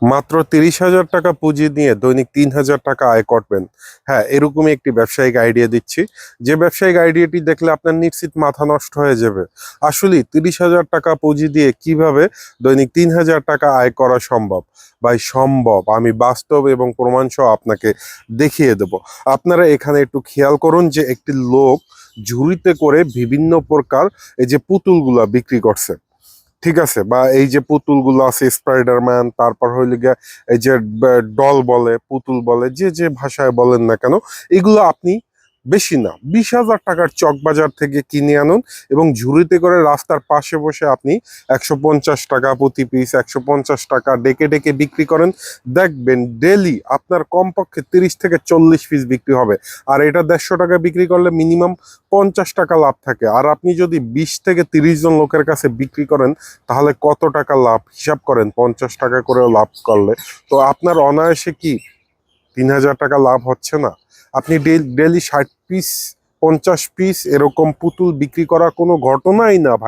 মাত্র 30,000 টাকা পুঁজি নিয়ে দৈনিক 3,000 টাকা আয় করবেন। হ্যাঁ, এরকমই একটি ব্যবসায়িক আইডিয়া দিচ্ছি, যে ব্যবসায়িক আইডিয়াটি দেখলে আপনার নিশ্চিত মাথা নষ্ট হয়ে যাবে। আসলে 30,000 টাকা পুঁজি দিয়ে কিভাবে দৈনিক 3,000 টাকা আয় করা সম্ভব? ভাই সম্ভব, আমি বাস্তব এবং প্রমাণ সহ আপনাকে দেখিয়ে দেব। আপনারা এখানে একটু খেয়াল করুন যে একটি লোক ঝুড়িতে করে বিভিন্ন প্রকার এই যে পুতুলগুলা বিক্রি করছে, ঠিক আছে, বা এই যে পুতুলগুলো আছে স্পাইডারম্যান, তারপর হইলে গিয়া এই যে ডল বলে, পুতুল বলে, যে যে ভাষায় বলেন না কেন, এগুলো আপনি বেশি না 20,000 টাকার চকবাজার থেকে কিনে আনুন এবং ঝুড়িতে করে রাস্তার পাশে বসে আপনি 150 টাকা প্রতি পিস, 150 টাকা ডেকে ডেকে বিক্রি করেন। দেখবেন ডেলি আপনার কমপক্ষে 30 থেকে 40 পিস বিক্রি হবে। আর এটা 150 টাকা বিক্রি করলে মিনিমাম 50 টাকা লাভ থাকে। আর আপনি যদি 20 থেকে 30 জন লোকের কাছে বিক্রি করেন তাহলে কত টাকা লাভ হিসাব করেন, 50 টাকা করেও লাভ করলে তো আপনার অনায়াসে কি 3,000 টাকা লাভ হচ্ছে না? আপনি ডেলি 60 পিস, 50 পিস এরকম পুতুল বিক্রি করা কোনো ঘটনাই না ভাই।